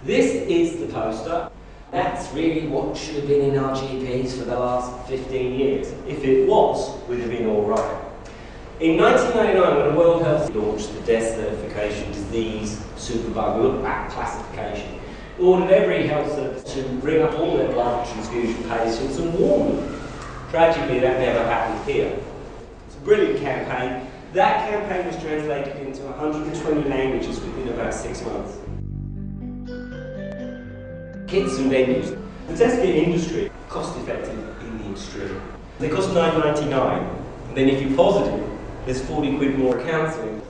This is the poster. That's really what should have been in our GPs for the last 15 years. If it was, we'd have been all right. In 1999, when the World Health launched the death certification disease superbug look back classification, it ordered every health service to bring up all their blood transfusion patients and warn them. Tragically, that never happened here. It's a brilliant campaign. That campaign was translated into 120 languages within about 6 months. Kits and venues. The test kit industry, cost effective in the extreme. They cost $9.99. And then if you're positive, there's 40 quid more counselling.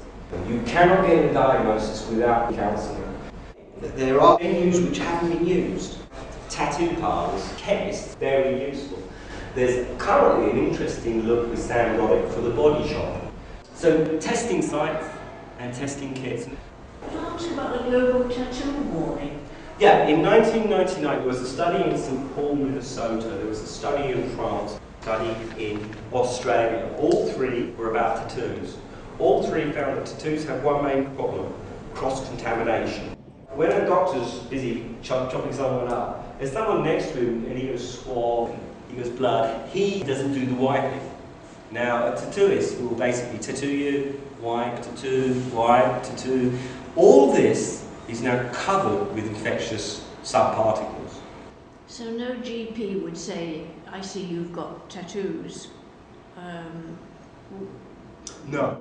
You cannot get a diagnosis without counselling. There are venues which haven't been used. Tattoo parlours, chemists, very useful. There's currently an interesting look with Sam Goddick for the body shop. So testing sites and testing kits. Can I ask about the global tattoo warning? Yeah, in 1999 there was a study in St Paul, Minnesota, there was a study in France, a study in Australia. All three were about tattoos. All three found that tattoos have one main problem: cross-contamination. When a doctor's busy chopping someone up, there's someone next to him and he goes swab, he goes blood, he doesn't do the wiping. Now a tattooist will basically tattoo you, wipe, tattoo, wipe, tattoo. All this is now covered with infectious subparticles. So no GP would say, I see you've got tattoos. No.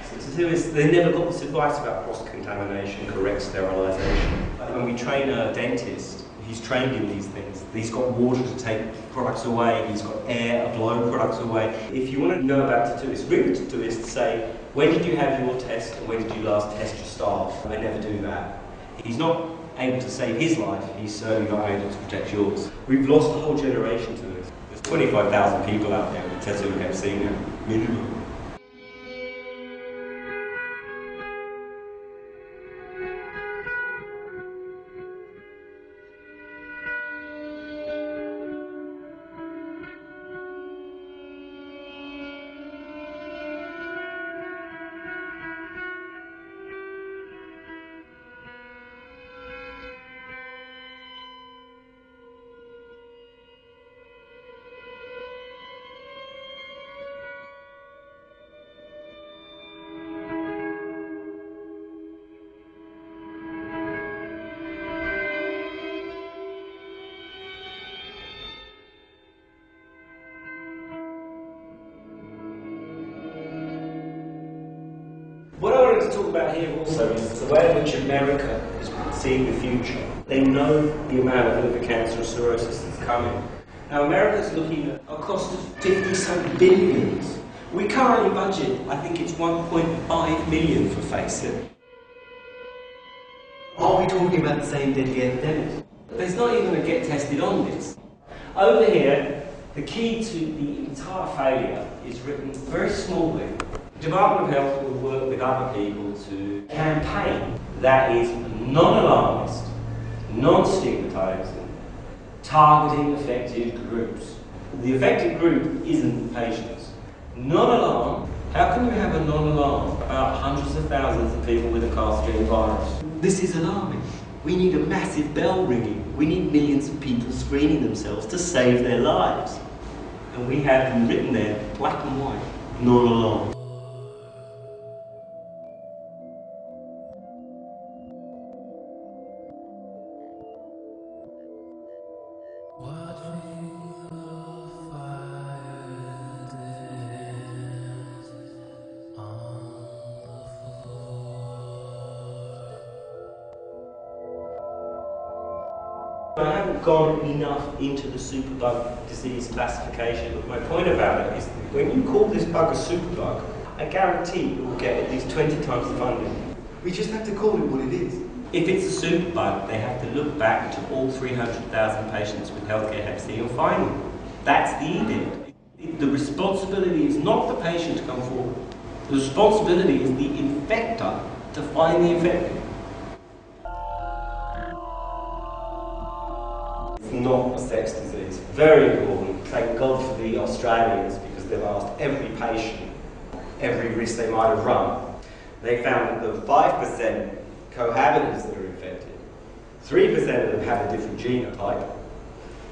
So tattooists, they never got this advice about cross-contamination, correct sterilisation. When we train a dentist, he's trained in these things. He's got water to take products away, he's got air to blow products away. If you want to know about tattooists, ring the tattooist, say, when did you have your test and when did you last test your staff? I never do that. He's not able to save his life, he's certainly not able to protect yours. We've lost a whole generation to this. There's 25,000 people out there with tattoo and hep C now, minimum. What I wanted to talk about here also is the way in which America is seeing the future. They know the amount of liver cancer and cirrhosis that's coming. Now America's looking at a cost of 50-some billions. We currently budget, I think it's 1.5 million for FACEIT. Are we talking about the same deadly epidemic? There's not even a get tested on this. Over here, the key to the entire failure is written very smallly. The Department of Health will work with other people to campaign that is non-alarmist, non-stigmatising, targeting affected groups. The affected group isn't patients. Non-alarm, how can you have a non-alarm about hundreds of thousands of people with a carcinogenic virus? This is alarming. We need a massive bell ringing. We need millions of people screening themselves to save their lives. And we have them written there, black and white, non-alarm. I haven't gone enough into the superbug disease classification, but my point about it is that when you call this bug a superbug, I guarantee it will get at least 20 times the funding. We just have to call it what it is. If it's a superbug, they have to look back to all 300,000 patients with healthcare hep C and find them. That's the edict. The responsibility is not the patient to come forward. The responsibility is the infector to find the infected. It's not a sex disease. Very important. Thank God for the Australians, because they've asked every patient every risk they might have run. They found that the 5% cohabitants that are infected, 3% of them have a different genotype,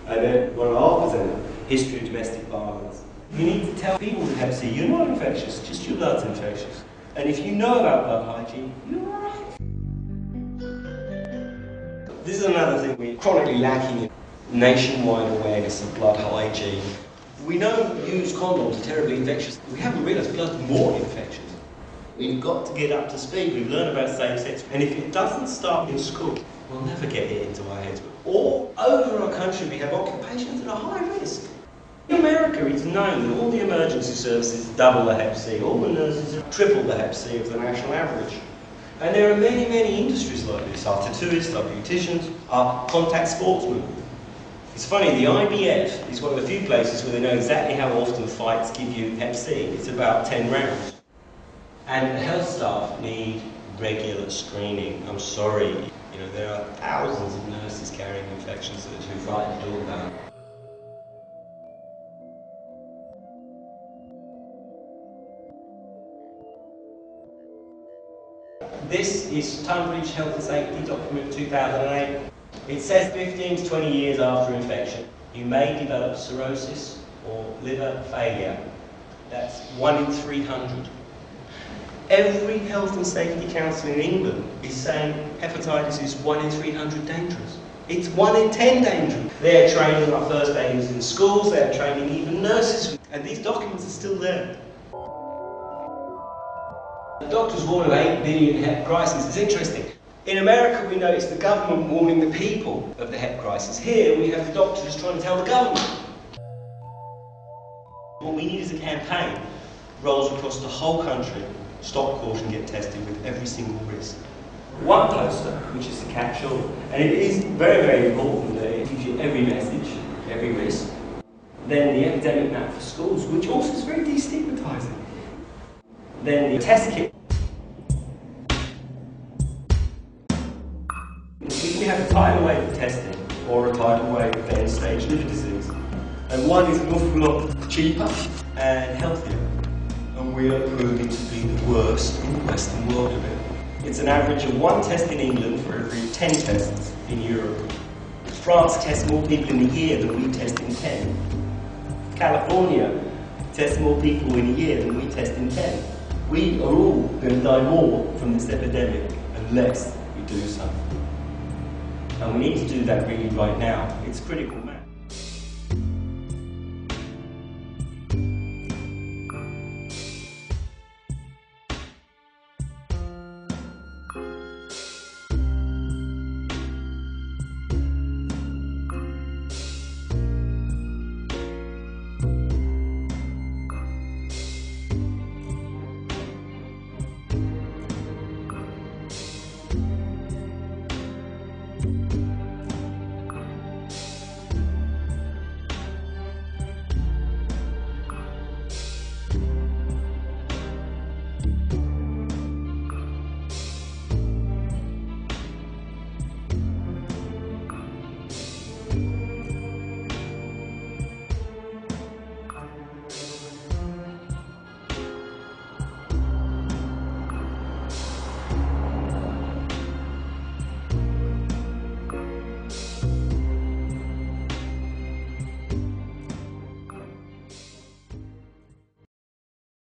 and then 1.5% history of domestic violence. You need to tell people with Hep C, you're not infectious, just your blood's infectious. And if you know about blood hygiene, you're alright. This is another thing we're chronically lacking in nationwide awareness of blood hygiene. We know used condoms are terribly infectious. We haven't realised blood's more infectious. We've got to get up to speed. We've learned about same sex. And if it doesn't start in school, we'll never get it into our heads. All over our country, we have occupations that are high risk. In America, it's known that all the emergency services double the Hep C. All the nurses are triple the Hep C of the national average. And there are many, many industries like this. Our tattooists, our beauticians, our contact sportsmen. It's funny, the IBF is one of the few places where they know exactly how often fights give you Hep C. It's about 10 rounds. And the health staff need regular screening. I'm sorry, you know, there are thousands of nurses carrying infections that are too frightened to talk about. This is Tunbridge Health and Safety Document 2008. It says 15 to 20 years after infection, you may develop cirrhosis or liver failure. That's 1 in 300. Every health and safety council in England is saying hepatitis is 1 in 300 dangerous. It's 1 in 10 dangerous. They're training our first aiders in schools, they're training even nurses, and these documents are still there. The doctors warn of 8 billion hep crisis. It's interesting. In America, we know it's the government warning the people of the hep crisis. Here, we have the doctors trying to tell the government. What we need is a campaign rolls across the whole country. Stop, caution, get tested with every single risk. One poster, which is the catch-all, and it is very, very important that it gives you every message, every risk. Then the epidemic map for schools, which also is very destigmatising. Then the test kit. We have a tidal wave of testing, or a tidal wave of end-stage liver disease. And one is an awful lot cheaper and healthier. And we are proving to be the worst in the Western world of it. It's an average of 1 test in England for every 10 tests in Europe. France tests more people in a year than we test in 10. California tests more people in a year than we test in 10. We are all going to die more from this epidemic unless we do something. And we need to do that really right now. It's critical matter.